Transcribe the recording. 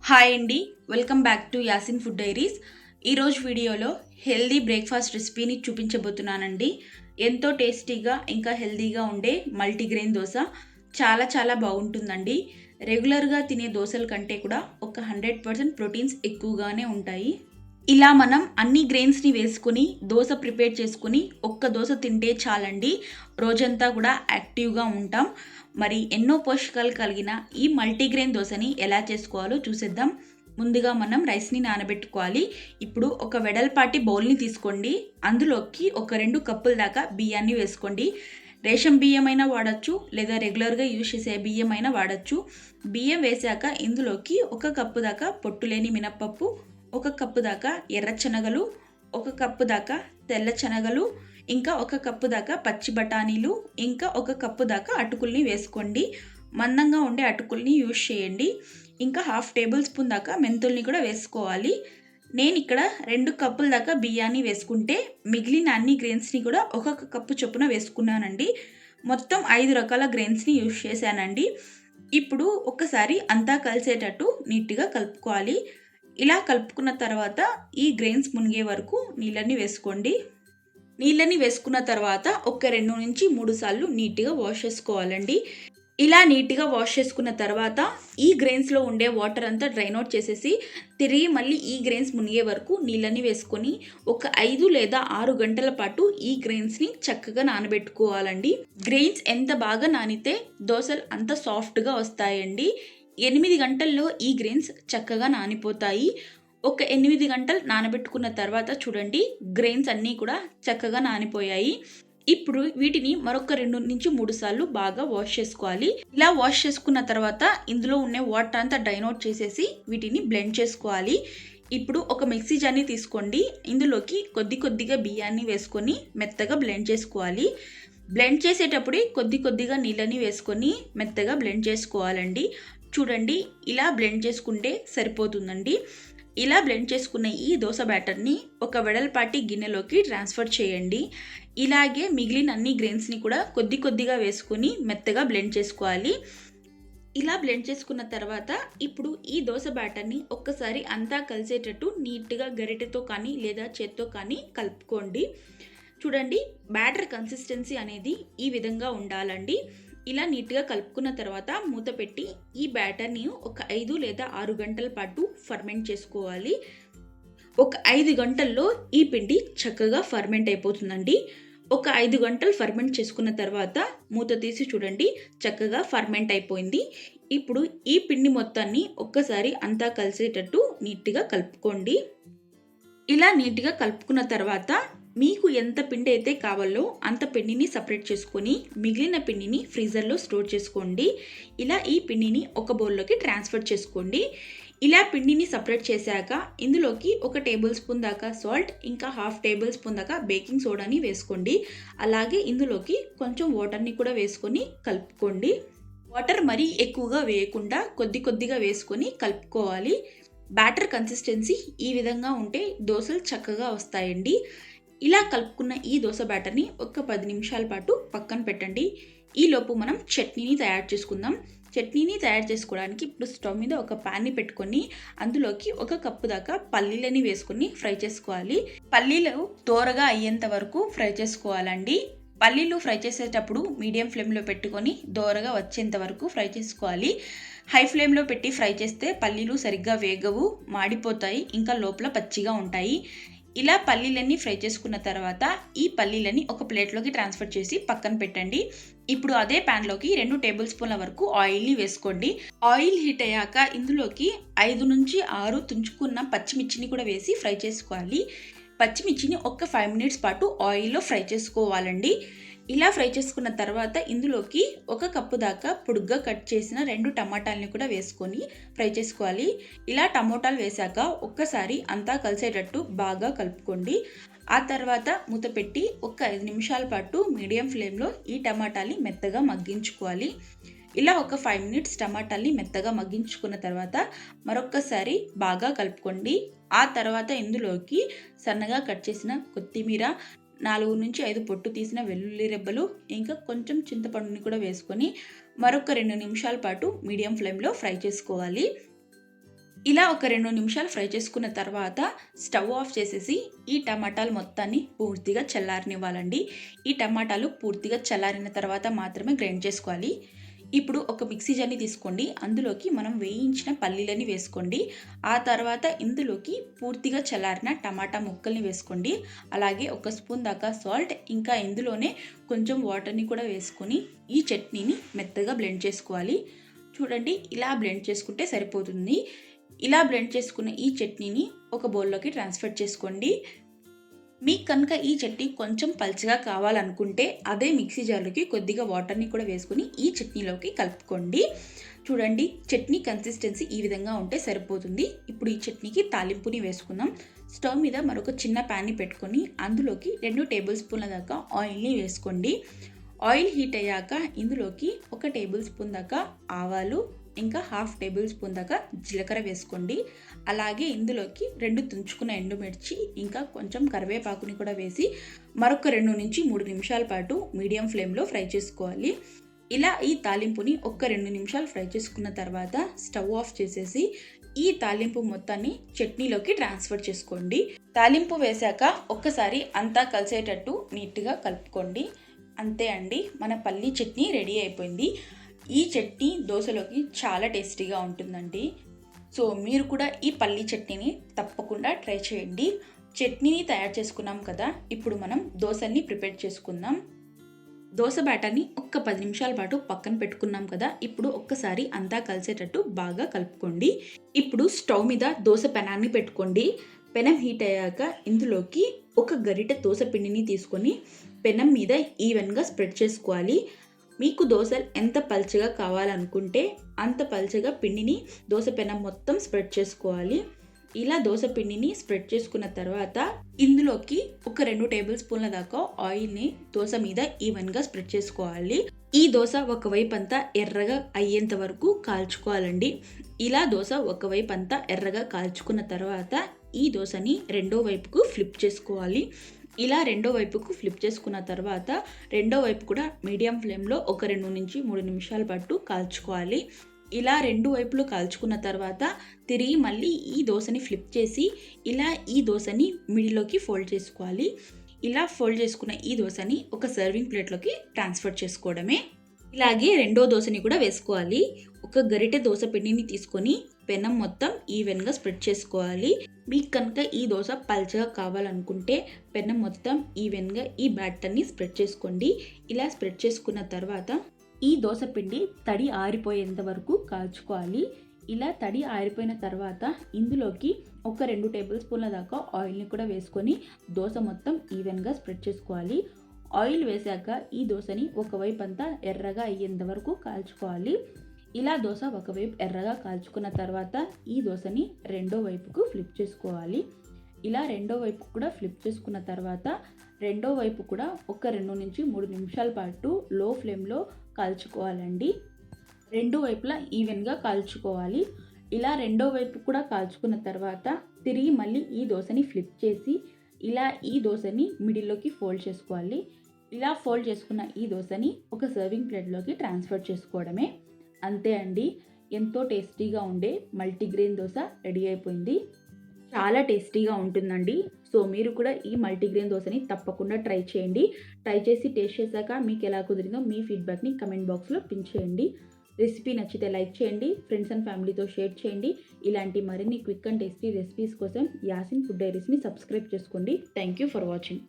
Hi అండి, welcome back to Yasin food diaries. ఈరోజు వీడియోలో హెల్దీ బ్రేక్ఫాస్ట్ రెసిపీని చూపించబోతున్నానండి. ఎంతో టేస్టీగా ఇంకా హెల్దీగా ఉండే మల్టీగ్రెయిన్ దోశ చాలా చాలా బాగుంటుందండి. రెగ్యులర్గా తినే దోశల కంటే కూడా ఒక 100% ప్రోటీన్స్ ఎక్కువగానే ఉంటాయి. ఇలా మనం అన్ని గ్రెయిన్స్ని వేసుకుని దోశ ప్రిపేర్ చేసుకుని ఒక్క దోశ తింటే చాలండి, రోజంతా కూడా యాక్టివ్గా ఉంటాం. మరి ఎన్నో పోషకాలు కలిగిన ఈ మల్టీగ్రెయిన్ దోశని ఎలా చేసుకోవాలో చూసేద్దాం. ముందుగా మనం రైస్ని నానబెట్టుకోవాలి. ఇప్పుడు ఒక వెడల్పాటి బౌల్ని తీసుకోండి. అందులోకి ఒక 2 కప్పుల దాకా బియ్యాన్ని వేసుకోండి. రేషన్ బియ్యం అయినా వాడచ్చు, లేదా రెగ్యులర్గా యూజ్ చేసే బియ్యం అయినా వాడచ్చు. బియ్యం వేసాక ఇందులోకి 1 కప్పు దాకా పొట్టులేని మినప్పప్పు, 1 కప్పు దాకా ఎర్ర శనగలు, 1 కప్పు దాకా తెల్ల శనగలు, ఇంకా 1 కప్పు దాకా పచ్చి బఠానీలు, ఇంకా 1 కప్పు దాకా అటుకుల్ని వేసుకోండి. మందంగా ఉండే అటుకుల్ని యూజ్ చేయండి. ఇంకా 1/2 టేబుల్ స్పూన్ దాకా మెంతుల్ని కూడా వేసుకోవాలి. నేను ఇక్కడ 2 కప్పుల దాకా బియ్యాన్ని వేసుకుంటే మిగిలిన అన్ని గ్రెయిన్స్ని కూడా 1 కప్పు చొప్పున వేసుకున్నానండి. మొత్తం 5 రకాల గ్రెయిన్స్ని యూజ్ చేశానండి. ఇప్పుడు ఒకసారి అంతా కలిసేటట్టు నీట్గా కలుపుకోవాలి. ఇలా కలుపుకున్న తర్వాత ఈ గ్రెయిన్స్ మునిగే వరకు నీళ్ళని వేసుకోండి. నీళ్ళని వేసుకున్న తర్వాత ఒక 2 నుంచి 3 సార్లు నీట్గా వాష్ చేసుకోవాలండి. ఇలా నీట్గా వాష్ చేసుకున్న తర్వాత ఈ గ్రెయిన్స్లో ఉండే వాటర్ అంతా డ్రైన్ అవుట్ చేసేసి తిరిగి మళ్ళీ ఈ గ్రెయిన్స్ మునిగే వరకు నీళ్ళని వేసుకొని ఒక 5 లేదా 6 గంటల పాటు ఈ గ్రెయిన్స్ని చక్కగా నానబెట్టుకోవాలండి. గ్రెయిన్స్ ఎంత బాగా నానితే దోశలు అంత సాఫ్ట్గా వస్తాయండి. 8 గంటల్లో ఈ గ్రెయిన్స్ చక్కగా నానిపోతాయి. ఒక 8 గంటలు నానబెట్టుకున్న తర్వాత చూడండి, గ్రెయిన్స్ అన్నీ కూడా చక్కగా నానిపోయాయి. ఇప్పుడు వీటిని మరొక 2 నుంచి 3 సార్లు బాగా వాష్ చేసుకోవాలి. ఇలా వాష్ చేసుకున్న తర్వాత ఇందులో ఉన్న వాటర్ అంతా డ్రైన్ అవుట్ చేసేసి వీటిని బ్లెండ్ చేసుకోవాలి. ఇప్పుడు ఒక మిక్సీ జార్ని తీసుకోండి. ఇందులోకి కొద్దిగా బియ్యాన్ని వేసుకొని మెత్తగా బ్లెండ్ చేసుకోవాలి. బ్లెండ్ చేసేటప్పుడే కొద్దిగా నీళ్ళని వేసుకొని మెత్తగా బ్లెండ్ చేసుకోవాలండి. చూడండి, ఇలా బ్లెండ్ చేసుకుంటే సరిపోతుందండి. ఇలా బ్లెండ్ చేసుకున్న ఈ దోశ బ్యాటర్ని ఒక వెడల్పాటి గిన్నెలోకి ట్రాన్స్ఫర్ చేయండి. ఇలాగే మిగిలిన అన్ని గ్రెయిన్స్ని కూడా కొద్దిగా వేసుకొని మెత్తగా బ్లెండ్ చేసుకోవాలి. ఇలా బ్లెండ్ చేసుకున్న తర్వాత ఇప్పుడు ఈ దోశ బ్యాటర్ని ఒక్కసారి అంతా కలిసేటట్టు నీట్గా గరిటెతో కానీ లేదా చేత్తో కానీ కలుపుకోండి. చూడండి, బ్యాటర్ కన్సిస్టెన్సీ అనేది ఈ విధంగా ఉండాలండి. ఇలా నీట్గా కలుపుకున్న తర్వాత మూత పెట్టి ఈ బ్యాటర్ని ఒక 5 లేదా 6 గంటల పాటు ఫర్మెంట్ చేసుకోవాలి. ఒక 5 గంటల్లో ఈ పిండి చక్కగా ఫర్మెంట్ అయిపోతుందండి. ఒక 5 గంటలు ఫర్మెంట్ చేసుకున్న తర్వాత మూత తీసి చూడండి, చక్కగా ఫర్మెంట్ అయిపోయింది. ఇప్పుడు ఈ పిండి మొత్తాన్ని ఒక్కసారి అంతా కలిసేటట్టు నీట్గా కలుపుకోండి. ఇలా నీట్గా కలుపుకున్న తర్వాత మీకు ఎంత పిండి అయితే కావాలో అంత పిండిని సపరేట్ చేసుకొని మిగిలిన పిండిని ఫ్రీజర్లో స్టోర్ చేసుకోండి. ఇలా ఈ పిండిని ఒక బౌల్లోకి ట్రాన్స్ఫర్ చేసుకోండి. ఇలా పిండిని సపరేట్ చేశాక ఇందులోకి 1 టేబుల్ స్పూన్ దాకా సాల్ట్, ఇంకా 1/2 టేబుల్ స్పూన్ దాకా బేకింగ్ సోడాని వేసుకోండి. అలాగే ఇందులోకి కొంచెం వాటర్ని కూడా వేసుకొని కలుపుకోండి. వాటర్ మరీ ఎక్కువగా వేయకుండా కొద్దిగా వేసుకొని కలుపుకోవాలి. బ్యాటర్ కన్సిస్టెన్సీ ఈ విధంగా ఉంటే దోశలు చక్కగా వస్తాయండి. ఇలా కలుపుకున్న ఈ దోశ బ్యాటర్ని ఒక 10 నిమిషాల పాటు పక్కన పెట్టండి. ఈలోపు మనం చట్నీని తయారు చేసుకుందాం. చట్నీని తయారు చేసుకోవడానికి ఇప్పుడు స్టవ్ మీద ఒక ప్యాన్ని పెట్టుకొని అందులోకి 1 కప్పు దాకా పల్లీలని వేసుకొని ఫ్రై చేసుకోవాలి. పల్లీలు దోరగా అయ్యేంత వరకు ఫ్రై చేసుకోవాలండి. పల్లీలు ఫ్రై చేసేటప్పుడు మీడియం ఫ్లేమ్లో పెట్టుకొని దోరగా వచ్చేంత వరకు ఫ్రై చేసుకోవాలి. హై ఫ్లేమ్లో పెట్టి ఫ్రై చేస్తే పల్లీలు సరిగ్గా వేగవు, మాడిపోతాయి, ఇంకా లోపల పచ్చిగా ఉంటాయి. ఇలా పల్లీలన్నీ ఫ్రై చేసుకున్న తర్వాత ఈ పల్లీలని ఒక ప్లేట్లోకి ట్రాన్స్ఫర్ చేసి పక్కన పెట్టండి. ఇప్పుడు అదే ప్యాన్లోకి 2 టేబుల్ స్పూన్ల వరకు ఆయిల్ని వేసుకోండి. ఆయిల్ హీట్ అయ్యాక ఇందులోకి 5 నుంచి 6 తుంచుకున్న పచ్చిమిర్చిని కూడా వేసి ఫ్రై చేసుకోవాలి. పచ్చిమిర్చిని ఒక 5 మినిట్స్ పాటు ఆయిల్లో ఫ్రై చేసుకోవాలండి. ఇలా ఫ్రై చేసుకున్న తర్వాత ఇందులోకి 1 కప్పు దాకా పొడుగ్గా కట్ చేసిన 2 టమాటాలని కూడా వేసుకొని ఫ్రై చేసుకోవాలి. ఇలా టమోటాలు వేసాక ఒక్కసారి అంతా కలిసేటట్టు బాగా కలుపుకోండి. ఆ తర్వాత మూత పెట్టి ఒక 5 నిమిషాల పాటు మీడియం ఫ్లేమ్లో ఈ టమాటాలని మెత్తగా మగ్గించుకోవాలి. ఇలా ఒక 5 మినిట్స్ టమాటాలని మెత్తగా మగ్గించుకున్న తర్వాత మరొక్కసారి బాగా కలుపుకోండి. ఆ తర్వాత ఇందులోకి సన్నగా కట్ చేసిన కొత్తిమీర, 4 నుంచి 5 పొట్టు తీసిన వెల్లుల్లి రెబ్బలు, ఇంకా కొంచెం చింతపండుని కూడా వేసుకొని మరొక 2 నిమిషాల పాటు మీడియం ఫ్లేమ్లో ఫ్రై చేసుకోవాలి. ఇలా ఒక 2 నిమిషాలు ఫ్రై చేసుకున్న తర్వాత స్టవ్ ఆఫ్ చేసేసి ఈ టమాటాలు మొత్తాన్ని పూర్తిగా చల్లారనివ్వాలండి. ఈ టమాటాలు పూర్తిగా చల్లారిన తర్వాత మాత్రమే గ్రైండ్ చేసుకోవాలి. ఇప్పుడు ఒక మిక్సీ జార్ని తీసుకోండి. అందులోకి మనం వేయించిన పల్లీలని వేసుకోండి. ఆ తర్వాత ఇందులోకి పూర్తిగా చల్లారిన టమాటా ముక్కల్ని వేసుకోండి. అలాగే ఒక స్పూన్ దాకా సాల్ట్, ఇంకా ఇందులోనే కొంచెం వాటర్ని కూడా వేసుకొని ఈ చట్నీని మెత్తగా బ్లెండ్ చేసుకోవాలి. చూడండి, ఇలా బ్లెండ్ చేసుకుంటే సరిపోతుంది. ఇలా బ్లెండ్ చేసుకున్న ఈ చట్నీని ఒక బౌల్లోకి ట్రాన్స్ఫర్ చేసుకోండి. మీకు కనుక ఈ చట్నీ కొంచెం పల్చగా కావాలనుకుంటే అదే మిక్సీ జార్లోకి కొద్దిగా వాటర్ని కూడా వేసుకొని ఈ చట్నీలోకి కలుపుకోండి. చూడండి, చట్నీ కన్సిస్టెన్సీ ఈ విధంగా ఉంటే సరిపోతుంది. ఇప్పుడు ఈ చట్నీకి తాలింపుని వేసుకుందాం. స్టవ్ మీద మరొక చిన్న ప్యాన్ని పెట్టుకొని అందులోకి 2 టేబుల్ స్పూన్ల దాకా ఆయిల్ని వేసుకోండి. ఆయిల్ హీట్ అయ్యాక ఇందులోకి 1 టేబుల్ స్పూన్ దాకా ఆవాలు, ఇంకా 1/2 టేబుల్ స్పూన్ దాకా జీలకర్ర వేసుకోండి. అలాగే ఇందులోకి 2 తుంచుకున్న ఎండుమిర్చి, ఇంకా కొంచెం కరివేపాకుని కూడా వేసి మరొక 2 నుంచి 3 నిమిషాల పాటు మీడియం ఫ్లేమ్లో ఫ్రై చేసుకోవాలి. ఇలా ఈ తాలింపుని ఒక 2 నిమిషాలు ఫ్రై చేసుకున్న తర్వాత స్టవ్ ఆఫ్ చేసేసి ఈ తాలింపు మొత్తాన్ని చట్నీలోకి ట్రాన్స్ఫర్ చేసుకోండి. తాలింపు వేశాక ఒక్కసారి అంతా కలిసేటట్టు నీట్గా కలుపుకోండి. అంతే అండి, మన పల్లీ చట్నీ రెడీ అయిపోయింది. ఈ చట్నీ దోశలోకి చాలా టేస్టీగా ఉంటుందండి. సో మీరు కూడా ఈ పల్లీ చట్నీని తప్పకుండా ట్రై చేయండి. చట్నీని తయారు చేసుకున్నాం కదా, ఇప్పుడు మనం దోశల్ని ప్రిపేర్ చేసుకుందాం. దోశ బ్యాటర్ని ఒక్క 10 నిమిషాల పాటు పక్కన పెట్టుకున్నాం కదా, ఇప్పుడు ఒక్కసారి అంతా కలిసేటట్టు బాగా కలుపుకోండి. ఇప్పుడు స్టవ్ మీద దోశ పెనాన్ని పెట్టుకోండి. పెనం హీట్ అయ్యాక ఇందులోకి ఒక గరిటె దోశ పిండిని తీసుకొని పెనం మీద ఈవెన్గా స్ప్రెడ్ చేసుకోవాలి. మీకు దోశలు ఎంత పల్చగా కావాలనుకుంటే అంత పల్చగా పిండిని దోశ పెనం మొత్తం స్ప్రెడ్ చేసుకోవాలి. ఇలా దోశ పిండిని స్ప్రెడ్ చేసుకున్న తర్వాత ఇందులోకి ఒక 2 టేబుల్ స్పూన్ల దాకా ఆయిల్ని దోశ మీద ఈవెన్గా స్ప్రెడ్ చేసుకోవాలి. ఈ దోశ ఒకవైపు అంతా ఎర్రగా అయ్యేంత వరకు కాల్చుకోవాలండి. ఇలా దోశ ఒకవైపు అంతా ఎర్రగా కాల్చుకున్న తర్వాత ఈ దోశని రెండో వైపుకు ఫ్లిప్ చేసుకోవాలి. ఇలా రెండో వైపుకు ఫ్లిప్ చేసుకున్న తర్వాత రెండో వైపు కూడా మీడియం ఫ్లేమ్లో ఒక 2 నుంచి 3 నిమిషాల పాటు కాల్చుకోవాలి. ఇలా 2 వైపులు కాల్చుకున్న తర్వాత తిరిగి మళ్ళీ ఈ దోశని ఫ్లిప్ చేసి ఇలా ఈ దోశని మిడిల్లోకి ఫోల్డ్ చేసుకోవాలి. ఇలా ఫోల్డ్ చేసుకున్న ఈ దోశని ఒక సర్వింగ్ ప్లేట్లోకి ట్రాన్స్ఫర్ చేసుకోవడమే. ఇలాగే రెండో దోశని కూడా వేసుకోవాలి. ఒక గరిటె దోశ పిండిని తీసుకొని పెనం మొత్తం ఈవెన్గా స్ప్రెడ్ చేసుకోవాలి. మీకు కనుక ఈ దోశ పల్చగా కావాలనుకుంటే పెనం మొత్తం ఈవెన్గా ఈ బ్యాటర్ని స్ప్రెడ్ చేసుకోండి. ఇలా స్ప్రెడ్ చేసుకున్న తర్వాత ఈ దోశ పిండి తడి ఆరిపోయేంత వరకు కాల్చుకోవాలి. ఇలా తడి ఆరిపోయిన తర్వాత ఇందులోకి ఒక 2 టేబుల్ స్పూన్ల దాకా ఆయిల్ని కూడా వేసుకొని దోశ మొత్తం ఈవెన్గా స్ప్రెడ్ చేసుకోవాలి. ఆయిల్ వేశాక ఈ దోశని ఒకవైపు అంతా ఎర్రగా అయ్యేంత వరకు కాల్చుకోవాలి. ఇలా దోశ ఒకవైపు ఎర్రగా కాల్చుకున్న తర్వాత ఈ దోశని రెండో వైపుకు ఫ్లిప్ చేసుకోవాలి. ఇలా రెండో వైపు కూడా ఫ్లిప్ చేసుకున్న తర్వాత రెండో వైపు కూడా ఒక 2 నుంచి 3 నిమిషాల పాటు లో ఫ్లేమ్లో కాల్చుకోవాలండి. రెండు వైపులా ఈవెన్గా కాల్చుకోవాలి. ఇలా రెండో వైపు కూడా కాల్చుకున్న తర్వాత తిరిగి మళ్ళీ ఈ దోశని ఫ్లిప్ చేసి ఇలా ఈ దోశని మిడిల్లోకి ఫోల్డ్ చేసుకోవాలి. ఇలా ఫోల్డ్ చేసుకున్న ఈ దోశని ఒక సర్వింగ్ ప్లేట్లోకి ట్రాన్స్ఫర్ చేసుకోవడమే. అంతే అండి, ఎంతో టేస్టీగా ఉండే మల్టీగ్రెయిన్ దోశ రెడీ అయిపోయింది. చాలా టేస్టీగా ఉంటుందండి. సో మీరు కూడా ఈ మల్టీగ్రెయిన్ దోశని తప్పకుండా ట్రై చేయండి. ట్రై చేసి టేస్ట్ చేశాక మీకు ఎలా కుదిరిందో మీ ఫీడ్బ్యాక్ని కమెంట్ బాక్స్లో పిన్ చేయండి. రెసిపీ నచ్చితే లైక్ చేయండి, ఫ్రెండ్స్ అండ్ ఫ్యామిలీతో షేర్ చేయండి. ఇలాంటి మరిన్ని క్విక్ అండ్ టేస్టీ రెసిపీస్ కోసం యాసిన్ ఫుడ్ డైరీస్ని సబ్స్క్రైబ్ చేసుకోండి. Thank you for watching.